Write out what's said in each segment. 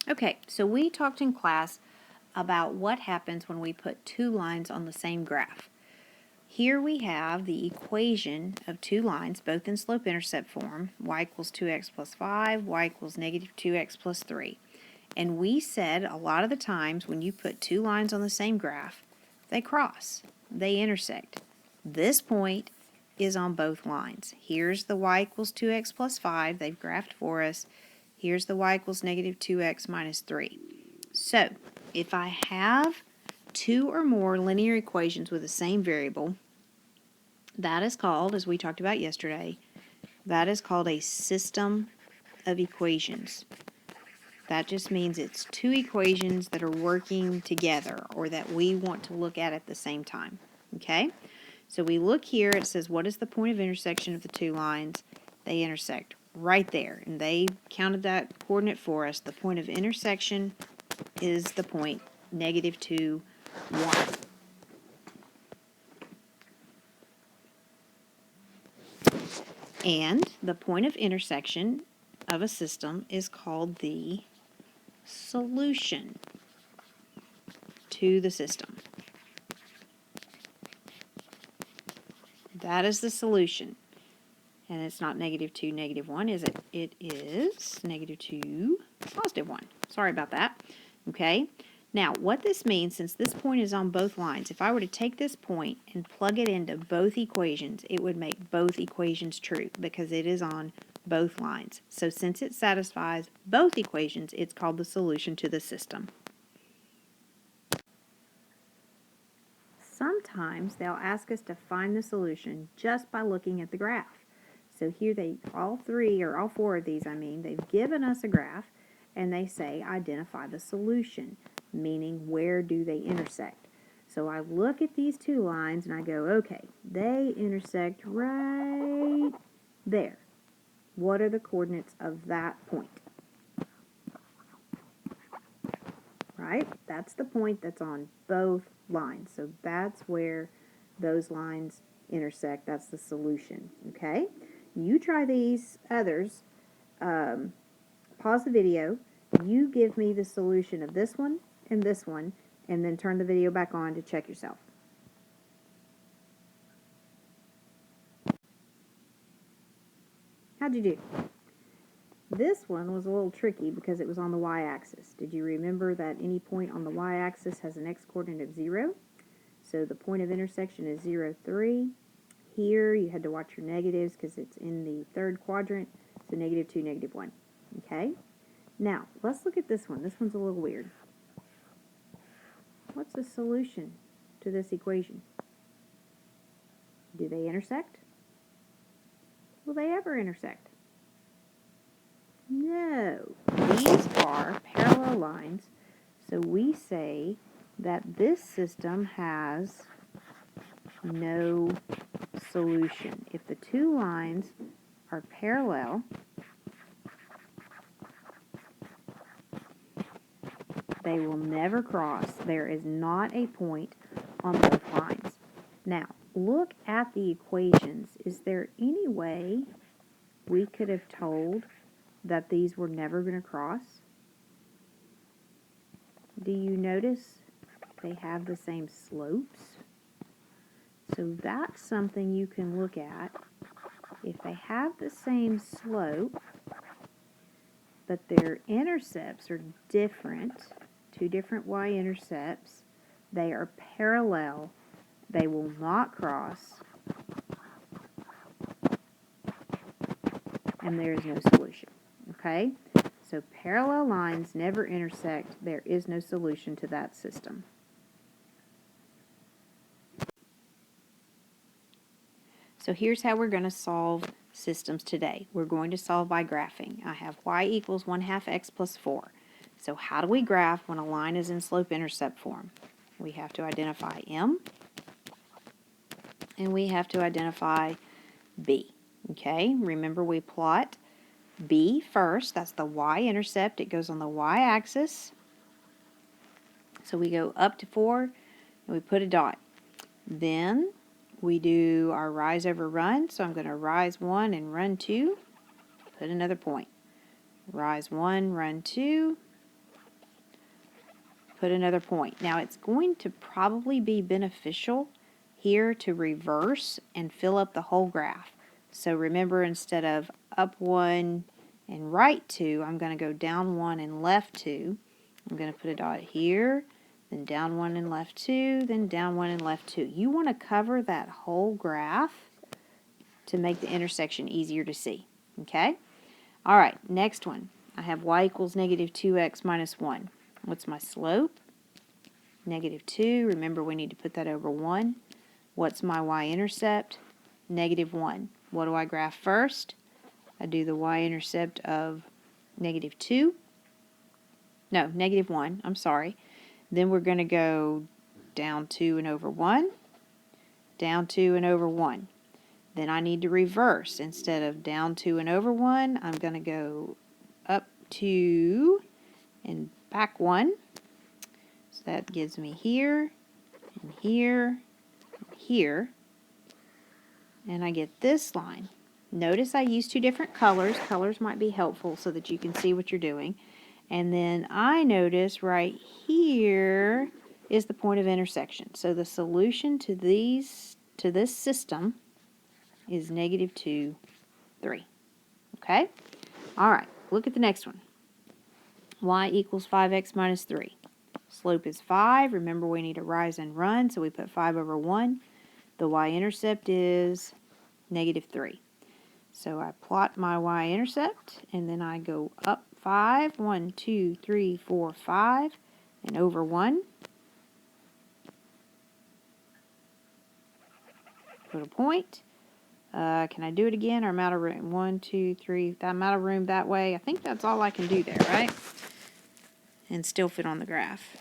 Okay, so we talked in class about what happens when we put two lines on the same graph. Here we have the equation of two lines, both in slope-intercept form, y equals 2x plus 5, y equals negative 2x plus 3. And we said a lot of the times when you put two lines on the same graph, they cross, they intersect. This point is on both lines. Here's the y equals 2x plus 5, they've graphed for us. Here's the y equals negative 2x minus 3. So, if I have two or more linear equations with the same variable, that is called, as we talked about yesterday, that is called a system of equations. That just means it's two equations that are working together or that we want to look at the same time. Okay? So we look here, it says what is the point of intersection of the two lines? They intersect right there, and they counted that coordinate for us. The point of intersection is the point negative 2, 1. And the point of intersection of a system is called the solution to the system. That is the solution. And it's not negative 2, negative 1, is it? It is negative 2, positive 1. Sorry about that. Okay? Now, what this means, since this point is on both lines, if I were to take this point and plug it into both equations, it would make both equations true because it is on both lines. So since it satisfies both equations, it's called the solution to the system. Sometimes they'll ask us to find the solution just by looking at the graph. So here all four of these, they've given us a graph and they say identify the solution, meaning where do they intersect. So I look at these two lines and I go, okay, they intersect right there. What are the coordinates of that point? Right? That's the point that's on both lines. So that's where those lines intersect. That's the solution. Okay? You try these others. Pause the video. You give me the solution of this one, and then turn the video back on to check yourself. How'd you do? This one was a little tricky because it was on the y-axis. Did you remember that any point on the y-axis has an x-coordinate of 0? So the point of intersection is 0, 3. Here you had to watch your negatives because it's in the third quadrant, so negative 2, negative 1. Okay? Now, let's look at this one. This one's a little weird. What's the solution to this equation? Do they intersect? Will they ever intersect? No. These are parallel lines, so we say that this system has no solution. If the two lines are parallel, they will never cross. There is not a point on both lines. Now, look at the equations. Is there any way we could have told that these were never going to cross? Do you notice they have the same slopes? So that's something you can look at. If they have the same slope, but their intercepts are different, two different y-intercepts, they are parallel, they will not cross, and there is no solution. Okay? So parallel lines never intersect. There is no solution to that system. So here's how we're going to solve systems today. We're going to solve by graphing. I have y equals 1/2 x plus 4. So how do we graph when a line is in slope-intercept form? We have to identify m, and we have to identify b. Okay, remember we plot b first. That's the y-intercept. It goes on the y-axis. So we go up to 4, and we put a dot. Then we do our rise over run. So I'm going to rise 1 and run 2. Put another point. Rise 1, run 2. put another point. Now it's going to probably be beneficial here to reverse and fill up the whole graph. So remember, instead of up 1 and right 2, I'm going to go down 1 and left 2. I'm going to put a dot here, then down 1 and left 2, then down 1 and left 2. You want to cover that whole graph to make the intersection easier to see. Okay? All right, next one. I have y equals negative 2x minus 1. What's my slope? Negative 2. Remember, we need to put that over 1. What's my y-intercept? Negative 1. What do I graph first? I do the y-intercept of negative 2. No, negative 1. I'm sorry. Then we're going to go down 2 and over 1. Down 2 and over 1. Then I need to reverse. Instead of down 2 and over 1, I'm going to go up 2 and back 1. So that gives me here, and here, and here. And I get this line. Notice I use 2 different colors. Colors might be helpful so that you can see what you're doing. And then I notice right here is the point of intersection. So the solution to this system is negative 2, 3. Okay? All right, look at the next one. Y equals 5x minus 3. Slope is 5. Remember, we need to rise and run, so we put 5 over 1. The y-intercept is negative 3. So I plot my y-intercept, and then I go up 5, 1, 2, 3, 4, 5, and over 1. Put a point. Can I do it again, or I'm out of room? 1, 2, 3. I'm out of room that way. I think that's all I can do there, right? And still fit on the graph.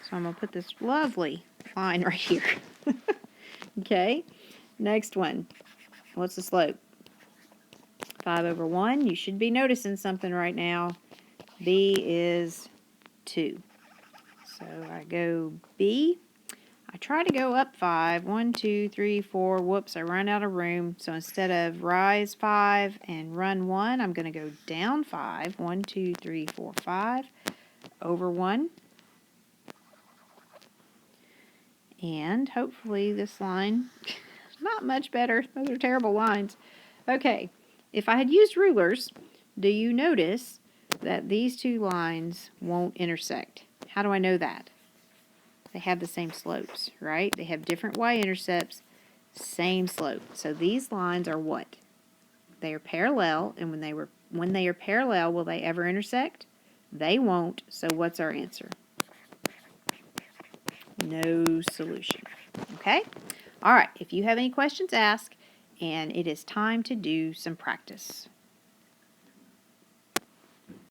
So I'm going to put this lovely line right here. Okay, next one. What's the slope? 5 over 1. You should be noticing something right now. B is 2. So I go B. I try to go up 5. 1, 2, 3, 4. Whoops, I run out of room. So instead of rise 5 and run 1, I'm going to go down 5. 1, 2, 3, 4, 5. Over 1. And hopefully this line is not much better. Those are terrible lines. Okay, if I had used rulers, do you notice that these 2 lines won't intersect? How do I know that? They have the same slopes, right? They have different y-intercepts, same slope. So these lines are what? They are parallel, and when they are parallel, will they ever intersect? They won't, so what's our answer? No solution. Okay? All right, if you have any questions, ask, and it is time to do some practice.